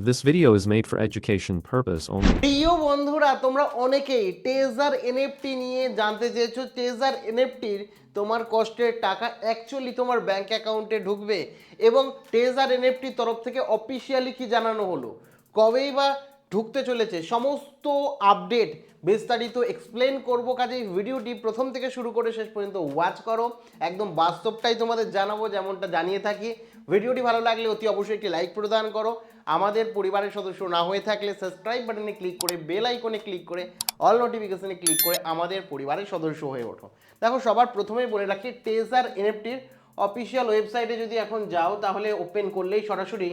This video is made for education purpose only. প্রিয় বন্ধুরা, তোমরা অনেকেই টেজার এনএফটি নিয়ে জানতে চেয়েছো। টেজার এনএফটির তোমার কষ্টের টাকা অ্যাকচুয়ালি তোমার ব্যাংক অ্যাকাউন্টে ঢুকবে এবং টেজার এনএফটির তরফ থেকে অফিসিয়ালি কি জানানো হলো, কবেই বা ঢুকতে চলেছে, সমস্ত আপডেট বিস্তারিত এক্সপ্লেন করবো। কাজেই ভিডিওটি প্রথম থেকে শুরু করে শেষ পর্যন্ত ওয়াচ করো, একদম বাস্তবটাই তোমাদের জানাবো যেমনটা জানিয়ে থাকি। ভিডিওটি ভালো লাগলে অতি অবশ্যই একটি লাইক প্রদান করো। আমাদের পরিবারের সদস্য না হয়ে থাকলে সাবস্ক্রাইব বাটনে ক্লিক করে বেল আইকনে ক্লিক করে অল নোটিফিকেশনে ক্লিক করে আমাদের পরিবারের সদস্য হয়ে ওঠো। দেখো, সবার প্রথমেই বলে রাখি, টেজার এনএফটির অফিসিয়াল ওয়েবসাইটে যদি এখন যাও তাহলে ওপেন করলেই সরাসরি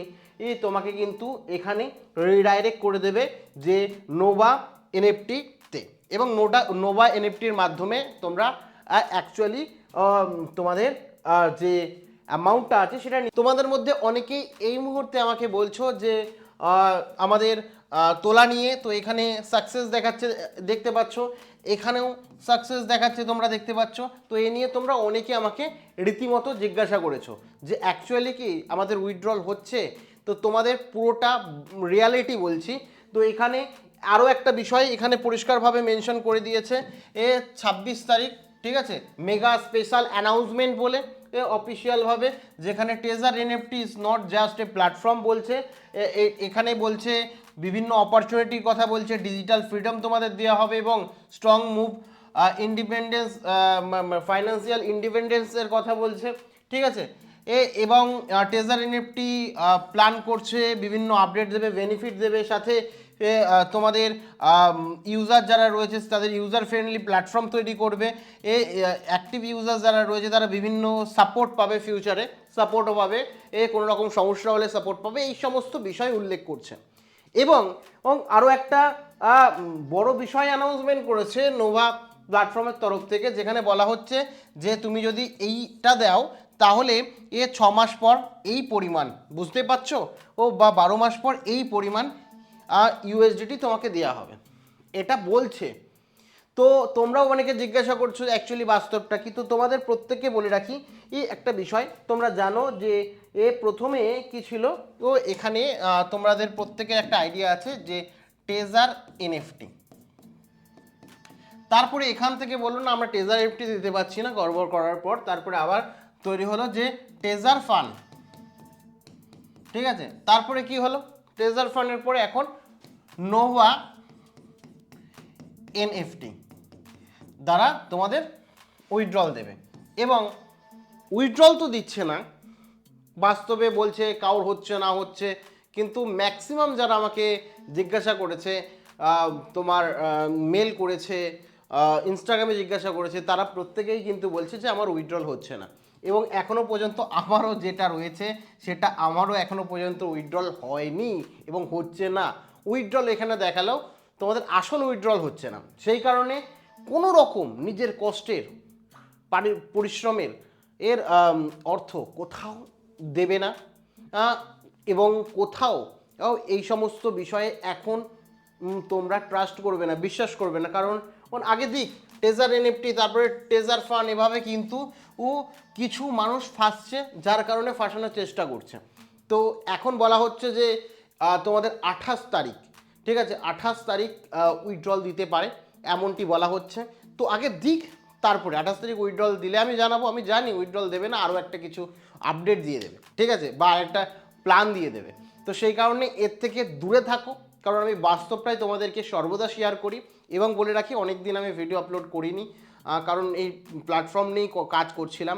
তোমাকে কিন্তু এখানে রিডাইরেক্ট করে দেবে যে নোভা এনএফটিতে, এবং নোভা এনএফটির মাধ্যমে তোমরা অ্যাকচুয়ালি তোমাদের যে অ্যামাউন্টটা আছে সেটা তোমাদের মধ্যে অনেকেই এই মুহূর্তে আমাকে বলছো যে আমাদের তোলা নিয়ে, তো এখানে সাকসেস দেখাচ্ছে দেখতে পাচ্ছ, এখানেও সাকসেস দেখাচ্ছে তোমরা দেখতে পাচ্ছ। তো এ নিয়ে তোমরা অনেকে আমাকে রীতিমতো জিজ্ঞাসা করেছো যে অ্যাকচুয়ালি কি আমাদের উইথড্রল হচ্ছে। তো তোমাদের পুরোটা রিয়ালিটি বলছি। তো এখানে আরও একটা বিষয় এখানে পরিষ্কারভাবে মেনশন করে দিয়েছে, 26 তারিখ, ঠিক আছে, মেগা স্পেশাল অ্যানাউন্সমেন্ট বলে অফিসিয়ালভাবে, যেখানে taser NFT is not just a platform বলছে, এখানে বলছে বিভিন্ন অপরচুনিটির কথা বলছে, ডিজিটাল ফ্রিডম তোমাদের দেওয়া হবে এবং স্ট্রং মুভ ইন্ডিপেন্ডেন্স, ফাইন্যান্সিয়াল ইন্ডিপেন্ডেন্সের কথা বলছে, ঠিক আছে। এবং টেজার এনএফটি প্ল্যান করছে বিভিন্ন আপডেট দেবে, বেনিফিট দেবে, সাথে তোমাদের ইউজার যারা রয়েছে তাদের ইউজার ফ্রেন্ডলি প্ল্যাটফর্ম তৈরি করবে। অ্যাক্টিভ ইউজার যারা রয়েছে তারা বিভিন্ন সাপোর্ট পাবে, ফিউচারে সাপোর্টও পাবে, কোনো রকম সমস্যা হলে সাপোর্ট পাবে, এই সমস্ত বিষয় উল্লেখ করছে। এবং আরও একটা বড় বিষয় অ্যানাউন্সমেন্ট করেছে নোভা প্ল্যাটফর্মের তরফ থেকে, যেখানে বলা হচ্ছে যে তুমি যদি এইটা দাও তাহলে 6 মাস পর এই পরিমাণ, বুঝতে পারছো, বা 12 মাস পর এই পরিমাণ ইউএসডিটি তোমাকে দেওয়া হবে, এটা বলছে। তো তোমরাও অনেকে জিজ্ঞাসা করছো অ্যাকচুয়ালি বাস্তবটা কি। তো তোমাদের প্রত্যেককে বলে রাখি এই একটা বিষয়, তোমরা জানো যে প্রথমে কি ছিল। তো এখানে তোমাদের প্রত্যেকের একটা আইডিয়া আছে যে টেজার এনএফটি, তারপরে এখান থেকে বললো না আমরা টেজার এনএফটি দিতে পারছি না গড়বড় করার পর, তারপরে আবার তৈরি হলো যে টেজার ফান্ড, ঠিক আছে। তারপরে কি হলো, টেজার ফান্ডের পরে এখন নোভা এনএফটি দ্বারা তোমাদের উইথড্রল দেবে। এবং উইথড্রল তো দিচ্ছে না, বাস্তবে বলছে কাউর হচ্ছে না হচ্ছে, কিন্তু ম্যাক্সিমাম যারা আমাকে জিজ্ঞাসা করেছে, তোমার মেল করেছে, ইনস্টাগ্রামে জিজ্ঞাসা করেছে, তারা প্রত্যেকেই কিন্তু বলছে যে আমার উইথড্রল হচ্ছে না। এবং এখনও পর্যন্ত আমারও যেটা রয়েছে সেটা আমারও এখনও পর্যন্ত উইথড্রল হয়নি এবং হচ্ছে না। উইথড্রল এখানে দেখালেও তোমাদের আসল উইথড্রল হচ্ছে না, সেই কারণে কোনো রকম নিজের কষ্টের পরিশ্রমের অর্থ কোথাও দেবে না, এবং কোথাও এই সমস্ত বিষয়ে এখন তোমরা ট্রাস্ট করবে না, বিশ্বাস করবে না। কারণ আগে দিক টেজার এনএফটি, তারপরে টেজার ফান্ড, এভাবে কিন্তু কিছু মানুষ ফাঁসছে, যার কারণে ফাঁসানোর চেষ্টা করছে। তো এখন বলা হচ্ছে যে তোমাদের 28 তারিখ, ঠিক আছে, 28 তারিখ উইথড্রল দিতে পারে এমনটি বলা হচ্ছে। তো আগে দিক, তারপরে 28 তারিখ উইথড্রল দিলে আমি জানাবো। আমি জানি উইথড্রল দেবে না, আরও একটা কিছু আপডেট দিয়ে দেবে, ঠিক আছে, বা একটা প্ল্যান দিয়ে দেবে। তো সেই কারণে এর থেকে দূরে থাকো, কারণ আমি বাস্তবটাই তোমাদেরকে সর্বদা শেয়ার করি। এবং বলে রাখি, অনেক দিন আমি ভিডিও আপলোড করিনি, কারণ এই প্ল্যাটফর্ম নিয়েই কাজ করছিলাম।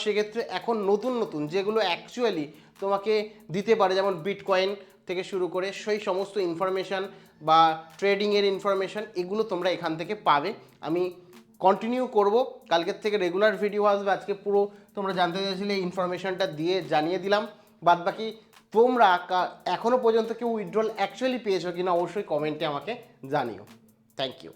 সেক্ষেত্রে এখন নতুন নতুন যেগুলো অ্যাকচুয়ালি তোমাকে দিতে পারে, যেমন বিটকয়েন থেকে শুরু করে সেই সমস্ত ইনফরমেশান বা ট্রেডিংয়ের ইনফরমেশান, এগুলো তোমরা এখান থেকে পাবে। আমি কন্টিনিউ করব, কালকের থেকে রেগুলার ভিডিও আসবে। আজকে পুরো তোমরা জানতে চাইছিলে ইনফরমেশানটা দিয়ে জানিয়ে দিলাম। বাদবাকি তোমরা এখনও পর্যন্ত কেউ উইথড্রল অ্যাকচুয়ালি পেয়েছো কিনা অবশ্যই কমেন্টে আমাকে জানিও। Thank you.